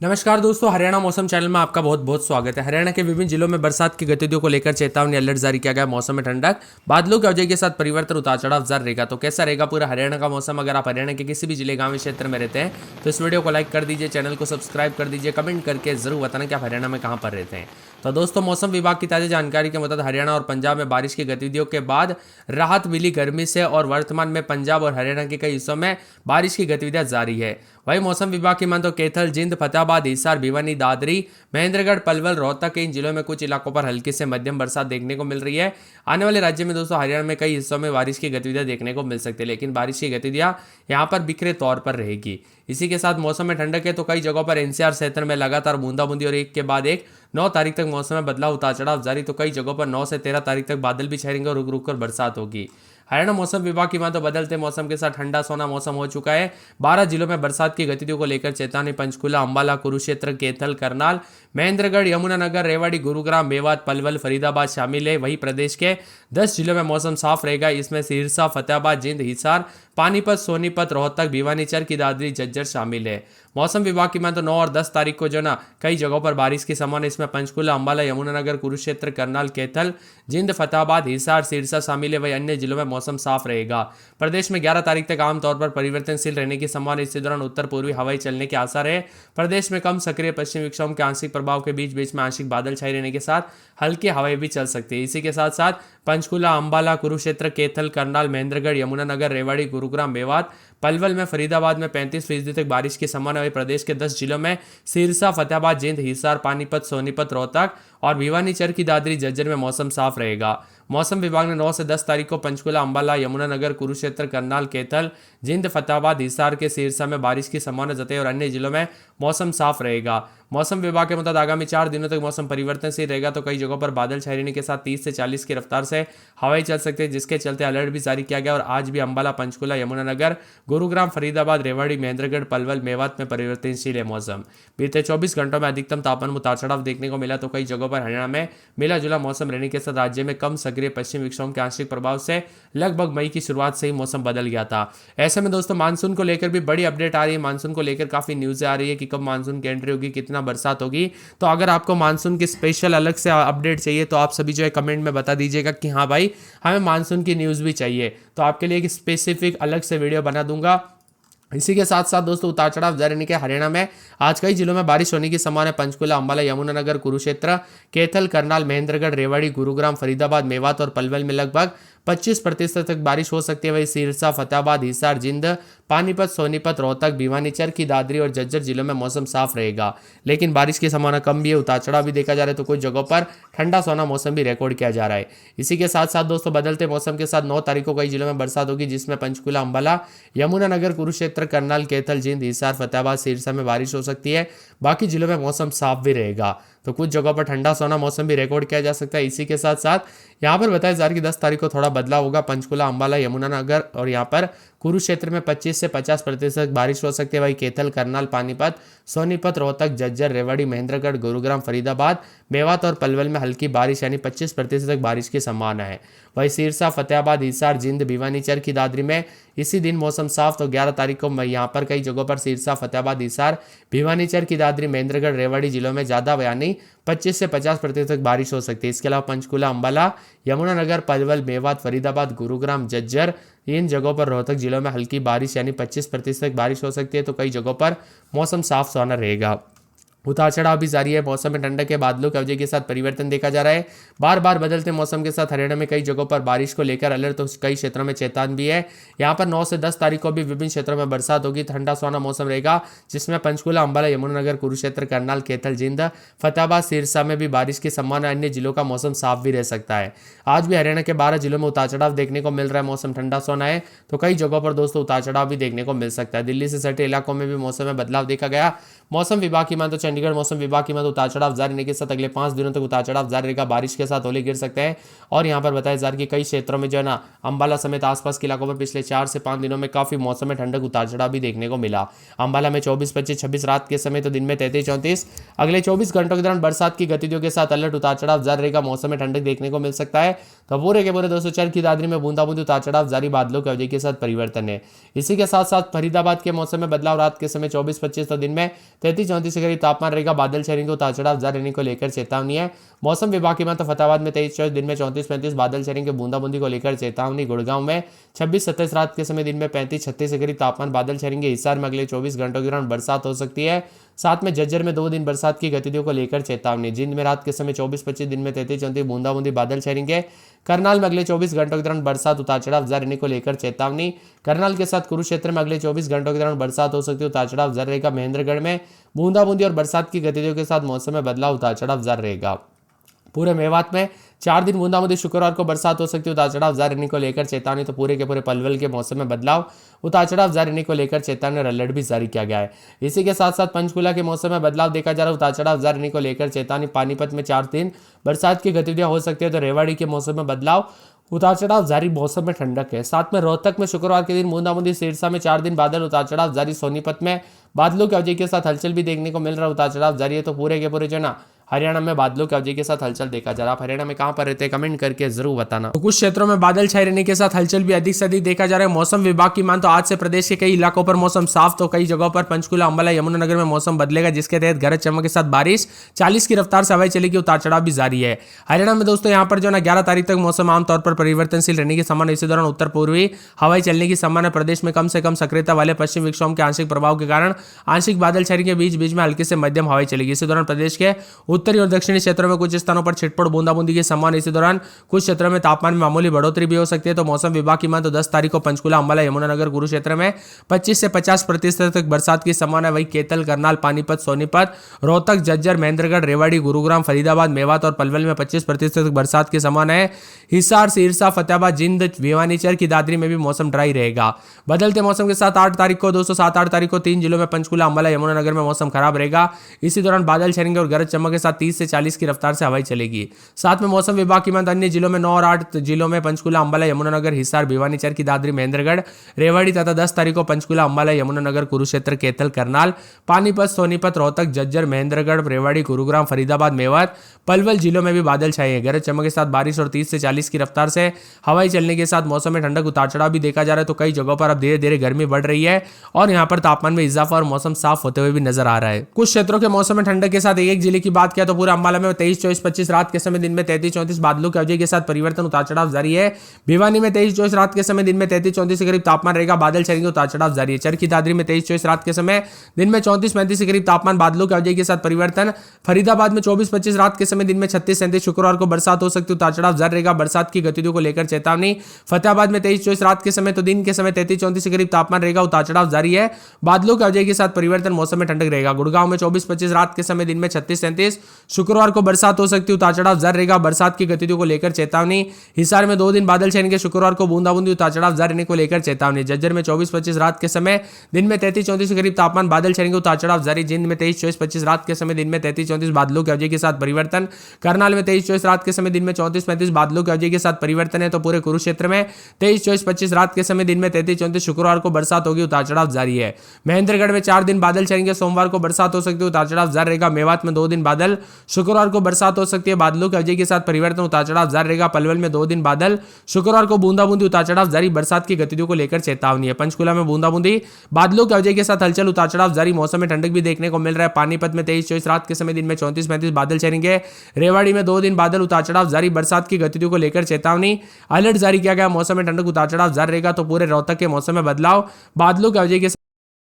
नमस्कार दोस्तों, हरियाणा मौसम चैनल में आपका बहुत बहुत स्वागत है। हरियाणा के विभिन्न जिलों में बरसात की गतिविधियों को लेकर चेतावनी अलर्ट जारी किया गया। मौसम में ठंडक, बादलों की अवधि के साथ परिवर्तन, उतार चढ़ाव जारी रहेगा। तो कैसा रहेगा पूरा हरियाणा का मौसम? अगर आप हरियाणा के किसी भी जिले, गांव, क्षेत्र में रहते हैं तो इस वीडियो को लाइक कर दीजिए, चैनल को सब्सक्राइब कर दीजिए, कमेंट करके जरूर बताना कि आप हरियाणा में कहाँ पर रहते हैं। तो दोस्तों, मौसम विभाग की ताज़ा जानकारी के मुताबिक हरियाणा और पंजाब में बारिश की गतिविधियों के बाद राहत मिली गर्मी से, और वर्तमान में पंजाब और हरियाणा के कई हिस्सों में बारिश की गतिविधियां जारी है। वहीं मौसम विभाग की माने तो कैथल, जिंद, फतेहाबाद, हिसार, भिवानी, दादरी, महेंद्रगढ़, पलवल, रोहतक के इन जिलों में कुछ इलाकों पर हल्की से मध्यम बरसात देखने को मिल रही है। आने वाले राज्य में दोस्तों हरियाणा में कई हिस्सों में बारिश की गतिविधियां देखने को मिल सकती है, लेकिन बारिश की गतिविधियां यहां पर बिखरे तौर पर रहेगी। इसी के साथ मौसम में ठंडक है तो कई जगहों पर एनसीआर क्षेत्र में लगातार बूंदाबूंदी और एक के बाद एक 9 तारीख तक मौसम में बदलाव, उतार चढ़ाव जारी। तो कई जगहों पर 9 से 13 तारीख तक बादल भी छाएंगे और रुक रुक कर बरसात होगी। हरियाणा मौसम विभाग की माने तो बदलते मौसम के साथ ठंडा सोना मौसम हो चुका है। 12 जिलों में बरसात की गतिविधियों को लेकर चेतावनी पंचकूला, अंबाला, कुरुक्षेत्र, कैथल, करनाल, महेंद्रगढ़, यमुनानगर, रेवाड़ी, गुरुग्राम, मेवात, पलवल, फरीदाबाद शामिल है। वहीं प्रदेश के 10 जिलों में मौसम साफ रहेगा। इसमें सिरसा, फतेहाबाद, जिंद, हिसार, पानीपत, सोनीपत, रोहतक, भिवानी, चरखी दादरी, झज्जर शामिल है। मौसम विभाग की माने तो 9 और 10 तारीख को जो ना कई जगहों पर बारिश की संभावना। इसमें पंचकूला, अंबाला, यमुनानगर, कुरुक्षेत्र, करनाल, कैथल, जिंद, फतेहाबाद, हिसार, सिरसा शामिल है। वही अन्य जिलों में मौसम साफ रहेगा। प्रदेश में 11 तारीख तक आमतौर पर परिवर्तनशील रहने की संभावना। इसी दौरान उत्तर पूर्वी हवाई चलने के आसार है। प्रदेश में कम सक्रिय पश्चिमी विक्षोभ के आंशिक प्रभाव के बीच बीच में आंशिक बादल छाए रहने के साथ हल्की हवाएं भी चल सकती है। इसी के साथ साथ पंचकूला, अंबाला, कुरुक्षेत्र, कैथल, करनाल, महेंद्रगढ़, यमुनानगर, रेवाड़ी, गुरुग्राम, मेवात, पलवल में, फरीदाबाद में 35% तक बारिश की संभावना है। प्रदेश के 10 जिलों में सिरसा, फतेहाबाद, जिंद, हिसार, पानीपत, सोनीपत, रोहतक और भिवानी, चरखी दादरी, झज्जर में मौसम साफ रहेगा। मौसम विभाग ने 9 से 10 तारीख को पंचकूला, अंबाला, यमुनानगर, कुरुक्षेत्र, करनाल, कैथल, जिंद, फतेहाबाद, हिसार के सिरसा में बारिश की संभावना जताई और अन्य जिलों में मौसम साफ रहेगा। मौसम विभाग के मुताबिक आगामी 4 दिनों तक मौसम परिवर्तनशील रहेगा। तो कई जगहों पर बादल छाए रहने के साथ 30 से 40 की रफ्तार से हवाएं चल सकती है, जिसके चलते अलर्ट भी जारी किया गया। और आज भी अंबाला, पंचकूला, यमुनानगर, गुरुग्राम, फरीदाबाद, रेवाड़ी, महेंद्रगढ़, पलवल, मेवात में परिवर्तनशील है मौसम। बीते 24 घंटों में अधिकतम तापमान में उतार चढ़ाव देखने को मिला। तो कई जगहों पर हरियाणा में मिला जुला मौसम रहने के साथ राज्य में कम सक्रिय पश्चिमी विक्षोभ के आंशिक प्रभाव से लगभग मई की शुरुआत से ही मौसम बदल गया था। ऐसे में दोस्तों मानसून को लेकर भी बड़ी अपडेट आ रही है। मानसून को लेकर काफी न्यूज़ आ रही है कि कब मानसून की एंट्री होगी, कितना बरसात होगी। तो अगर आपको मानसून की स्पेशल अलग से अपडेट चाहिए तो आप सभी जो है कमेंट में बता दीजिएगा कि हाँ भाई हमें मानसून की न्यूज़ भी चाहिए, तो आपके लिए एक स्पेसिफिक अलग से वीडियो बना दूंगा। इसी के साथ साथ दोस्तों उतार चढ़ाव जारी रहने के हरियाणा में आज कई जिलों में बारिश होने की संभावना है। पंचकूला, अंबाला, यमुनानगर, कुरुक्षेत्र, कैथल, करनाल, महेंद्रगढ़, रेवाड़ी, गुरुग्राम, फरीदाबाद, मेवात और पलवल में लगभग 25% तक बारिश हो सकती है। वही सिरसा, फतेहाबाद, हिसार, जिंद, पानीपत, सोनीपत, रोहतक, भिवानी, चरखी दादरी और झज्जर जिलों में मौसम साफ रहेगा, लेकिन बारिश की संभावना कम भी है। उतार चढ़ाव भी देखा जा रहा है तो कुछ जगहों पर ठंडा सोना मौसम भी रिकॉर्ड किया जा रहा है। इसी के साथ साथ दोस्तों बदलते मौसम के साथ 9 तारीख को कई जिलों में बरसात होगी, जिसमें पंचकूला, अंबाला, यमुनानगर, कुरुक्षेत्र, करनाल, कैथल, जिंद, हिसार, फतेहाबाद, सिरसा में बारिश हो सकती है। बाकी जिलों में मौसम साफ भी रहेगा। तो कुछ जगहों पर ठंडा सोना मौसम भी रिकॉर्ड किया जा सकता है। इसी के साथ साथ यहाँ पर बताया जा रहा है कि 10 तारीख को थोड़ा बदलाव होगा। पंचकूला, अंबाला, यमुनानगर और यहाँ पर कुरुक्षेत्र में 25 से 50% बारिश हो सकती है। वही कैथल, करनाल, पानीपत, सोनीपत, रोहतक, झज्जर, रेवाड़ी, महेंद्रगढ़, गुरुग्राम, फरीदाबाद, मेवात और पलवल में हल्की बारिश यानी 25% तक बारिश की संभावना है। वही सिरसा, फतेहाबाद, हिसार, जिंद, भिवानी, चरखी दादरी में इसी दिन मौसम साफ। तो 11 तारीख को यहाँ पर कई जगहों पर सिरसा, फतेहाबाद, हिसार, भिवानी, चरखी दादरी, महेंद्रगढ़, रेवाड़ी जिलों में ज़्यादा यानी 25 से 50% तक बारिश हो सकती है। इसके अलावा पंचकूला, अंबाला, यमुनानगर, पलवल, मेवात, फरीदाबाद, गुरुग्राम, झज्जर इन जगहों पर रोहतक जिलों में हल्की बारिश यानी 25% तक बारिश हो सकती है। तो कई जगहों पर मौसम साफ सुहाना रहेगा। उतार चढ़ाव भी जारी है। मौसम में ठंडक के बादलों की अवधि के साथ परिवर्तन देखा जा रहा है। बार बार बदलते मौसम के साथ हरियाणा में कई जगहों पर बारिश को लेकर अलर्ट, तो कई क्षेत्रों में चेतावनी भी है। यहाँ पर 9 से 10 तारीख को भी विभिन्न क्षेत्रों में बरसात होगी। ठंडा सुहाना मौसम रहेगा, जिसमें पंचकूला, अंबाला, यमुनानगर, कुरुक्षेत्र, करनाल, कैथल, जिंद, फतेहाबाद, सिरसा में भी बारिश की संभावना। अन्य जिलों का मौसम साफ भी रह सकता है। आज भी हरियाणा के 12 जिलों में उतार चढ़ाव देखने को मिल रहा है। मौसम ठंडा सोना है तो कई जगहों पर दोस्तों उतार चढ़ाव भी देखने को मिल सकता है। दिल्ली से सटे इलाकों में भी मौसम में बदलाव देखा गया। मौसम विभाग की माने तो चंडीगढ़ मौसम विभाग की मत उतार चढ़ाव जारी रहने के साथ अगले 5 दिनों तक उतार चढ़ाव जारी रहेगा, बारिश के साथ ओले गिर सकते हैं। और यहाँ पर बताया जा रहा है कि कई क्षेत्रों में जो है ना अंबाला समेत आसपास के इलाकों पर पिछले 4 से 5 दिनों में काफी मौसम में ठंडक उतार चढ़ाव भी देखने को मिला। अंबाला में 24, 25, 26 रात के समय तो दिन में 33, 34 अगले 24 घंटों के दौरान बरसात की गतिविधियों के साथ अलर्ट उतार चढ़ाव जारी रहेगा, मौसम में ठंडक देखने को मिल सकता है। तो पूरे के पूरे दोस्तों चरखी दादरी में बूंदाबूंदी उतार चढ़ाव जारी, बादलों की अवधि के साथ परिवर्तन है। इसी के साथ साथ फरीदाबाद के मौसम में बदलाव, रात के समय 24, 25 तो दिन में 33, 34 के करीब तापमान रहेगा, बादल छाएंगे, उतार चढ़ाव जारी रहने को लेकर चेतावनी है। मौसम विभाग की माने तो फतेहाबाद में 23, 24 दिन में 34, 35 बादल छाएंगे, बूंदाबूंदी को लेकर चेतावनी। गुड़गांव में 26, 27 रात के समय दिन में 35, 36 के करीब तापमान, बादल छाएंगे। हिसार में अगले 24 घंटों के दौरान बरसात हो सकती है। साथ में झज्जर में 2 दिन बरसात की गतिविधियों को लेकर चेतावनी। जिंद में रात के समय 24, 25 दिन में 33, 34 बूंदाबूंदी बादल छाएंगे। करनाल में अगले 24 घंटों के दौरान बरसात, उतार चढ़ाव जारी रहने को लेकर चेतावनी। करनाल के साथ कुरुक्षेत्र में अगले 24 घंटों के दौरान बरसात हो सकती है, उतार चढ़ाव जारी रहेगा। महेंद्रगढ़ में बूंदाबूंदी और बरसात की गतिविधियों के साथ मौसम में बदलाव, उतार चढ़ाव जारी रहेगा। पूरे मेवात में 4 दिन बूंदाबूंदी, शुक्रवार को बरसात हो सकती है, उतार चढ़ाव जारी रहने को लेकर चेतावनी। तो पूरे के पूरे पलवल के मौसम में बदलाव, उतार चढ़ाव जारी रहने को लेकर चेतावनी और अलर्ट भी जारी किया गया है। इसी के साथ साथ पंचकुला के मौसम में बदलाव देखा जा रहा है, उतार चढ़ाव जारी रहने को लेकर चेतावनी। पानीपत में 4 दिन बरसात की गतिविधियां हो सकती है। तो रेवाड़ी के मौसम में बदलाव, उतार चढ़ाव जारी, मौसम में ठंडक है। साथ में रोहतक में शुक्रवार के दिन बूंदाबूंदी, सिरसा में 4 दिन बादल, उतार चढ़ाव जारी। सोनीपत में बादलों की अवधि के साथ हलचल भी देखने को मिल रहा है, उतार चढ़ाव जारी है। तो पूरे के पूरे जो ना हरियाणा में बादलों की अवधि के साथ हलचल देखा जा रहा है। आप हरियाणा में कहां पर रहते हैं कमेंट करके जरूर बताना। तो कुछ क्षेत्रों में बादल छाए रहने के साथ हलचल भी अधिक से अधिक देखा जा रहा है। मौसम विभाग की मान तो आज से प्रदेश के कई इलाकों पर मौसम साफ, तो कई जगहों पर पंचकुला, अंबाला, यमुनानगर में मौसम बदलेगा, जिसके तहत गरज चमक के साथ बारिश, 40 की रफ्तार से हवाएं चलेगी, उतार चढ़ाव भी जारी है। हरियाणा में दोस्तों यहाँ पर जो ना 11 तारीख तक मौसम आमतौर पर परिवर्तनशील रहने की संभावना। इसी दौरान उत्तर पूर्वी हवाएं चलने की संभावना। प्रदेश में कम से कम सक्रियता वाले पश्चिम विक्षोभ के आंशिक प्रभाव के कारण आंशिक बादल छाने के बीच बीच में हल्की से मध्यम हवाएं चलेगी। इसी दौरान प्रदेश के उत्तरी और दक्षिणी क्षेत्रों में कुछ स्थानों पर छिटपुट बूंदाबूंदी की संभावना। इसी दौरान कुछ क्षेत्रों में तापमान में मामूली बढ़ोतरी भी हो सकती है। तो मौसम विभाग की मान तो 10 तारीख को पंचकुला, अंबाला, यमुनानगर, कुरुक्षेत्र में 25 से 50% तक बरसात की संभावना है। वही केतल, करनाल, पानीपत, सोनीपत, रोहतक, झज्जर, महेंद्रगढ़, रेवाड़ी, गुरुग्राम, फरीदाबाद, मेवात और पलवल में 25% तक बरसात की संभावना है। हिसार, सिरसा, फतेहाबाद, जिंद, भिवानी, चरखी दादरी में भी मौसम ड्राई रहेगा। बदलते मौसम के साथ 8 तारीख को 7-8 तारीख को 3 जिलों में पंचकुला, अंबाला, यमुनानगर में मौसम खराब रहेगा। इसी दौरान बादल छाएंगे और गरज चमक के साथ 30 से 40 की रफ्तार से हवाएं चलेगी। साथ में मौसम विभाग की माने अन्य जिलों में 9 और 8 जिलों में पंचकुला, अंबाला, यमुनानगर, हिसार, भिवानी, चरखी दादरी, महेंद्रगढ़, रेवाड़ी तथा 10 तारीख को पंचकुला, अंबाला, यमुनानगर, कुरुक्षेत्र, केतल, करनाल, पानीपत, सोनीपत, रोहतक, झज्जर, महेंद्रगढ़, रेवाड़ी, गुरुग्राम, फरीदाबाद, मेवात, पलवल जिलों में भी बादल छाए हैं। गरज चमक के साथ बारिश और 30 से 40 की रफ्तार से हवाई चलने के साथ मौसम में ठंडक, उतार चढ़ाव भी देखा जा रहा है। तो कई जगहों पर अब धीरे धीरे गर्मी बढ़ रही है और यहाँ पर तापमान में इजाफा और मौसम साफ होते हुए भी नजर आ रहा है। कुछ क्षेत्रों के मौसम में ठंडक के साथ एक जिले की बात किया तो पूरा अंबाला में 23, 24, 25 रात के समय दिन में 33, 34 बादलों की अवधि के साथ परिवर्तन, उतार चढ़ाव जारी है। भिवानी में 23, 24 रात के समय दिन में 33, 34 के करीब तापमान रहेगा, बादल छाएंगे, उतार चढ़ाव जारी है। चरखी दादरी में 23, 24 रात के समय दिन में 34, 35 के करीब तापमान, बादलों की अवधि के साथ परिवर्तन। फरीदाबाद में 24, 25 रात के समय दिन में 36, 37 शुक्रवार को बरसात हो सकती है, उतार चढ़ाव जारी रहेगा। बरसात की गतिविधियों को लेकर चेतावनी। फतेहाबाद में 23, 24 रात के समय तो दिन के समय 33, 34 के करीब तापमान रहेगा, उतार चढ़ाव जारी है। बादलों की अवधि के साथ परिवर्तन, मौसम में ठंडक रहेगा। गुड़गांव में 24, 25 रात के समय दिन में 36, 37 शुक्रवार को बरसात हो सकती है, उतार चढ़ाव जारी रहेगा। बरसात की गतिविधियों को लेकर चेतावनी। हिसार में 2 दिन बादल छाएंगे, शुक्रवार को बूंदाबूंदी, उतार चढ़ाव जारी रहने को लेकर चेतावनी। झज्जर में 24, 25 रात के समय दिन में 33, 34 के करीब तापमान, बादल छाएंगे, उतार चढ़ाव जारी। जिंद में 23, 24, 25 रात के समय दिन में 33, 34 बादलों की अवधि के साथ परिवर्तन। करनाल में 23, 24 रात के समय दिन में 34, 35 बादलों की अवधि के साथ परिवर्तन है। तो पूरे कुरुक्षेत्र में 23, 24, 25 रात के समय दिन में 33, 34 शुक्रवार को बरसात होगी, उतार चढ़ाव जारी है। महेंद्रगढ़ में 4 दिन बादल छाएंगे, सोमवार को बरसात हो सकती है, उतार चढ़ाव जारी रहेगा। मेवात में 2 दिन बादल, शुक्रवार को बरसात हो सकती है, बादलों की अवधि के साथ परिवर्तन, उतार चढ़ाव जारी रहेगा। पलवल में 2 दिन बादल, शुक्रवार को बूंदाबूंदी, उतार चढ़ाव जारी। बरसात की गतिविधियों को लेकर चेतावनी है। पंचकुला में बूंदाबूंदी, बादलों की अवधि के साथ हलचल, उतार चढ़ाव जारी। मौसम में ठंडक भी देखने को मिल रहा है। पानीपत में 23, 24 रात के समय दिन में 34, 35 बादल छाएंगे। रेवाड़ी में 2 दिन बादल, उतार चढ़ाव जारी। बरसात की गतिविधियों को लेकर चेतावनी, अलर्ट जारी किया गया। मौसम में ठंडक, उतार चढ़ाव जारी रहेगा। तो पूरे रोहतक के मौसम में बदलाव, बादलों की अवधि के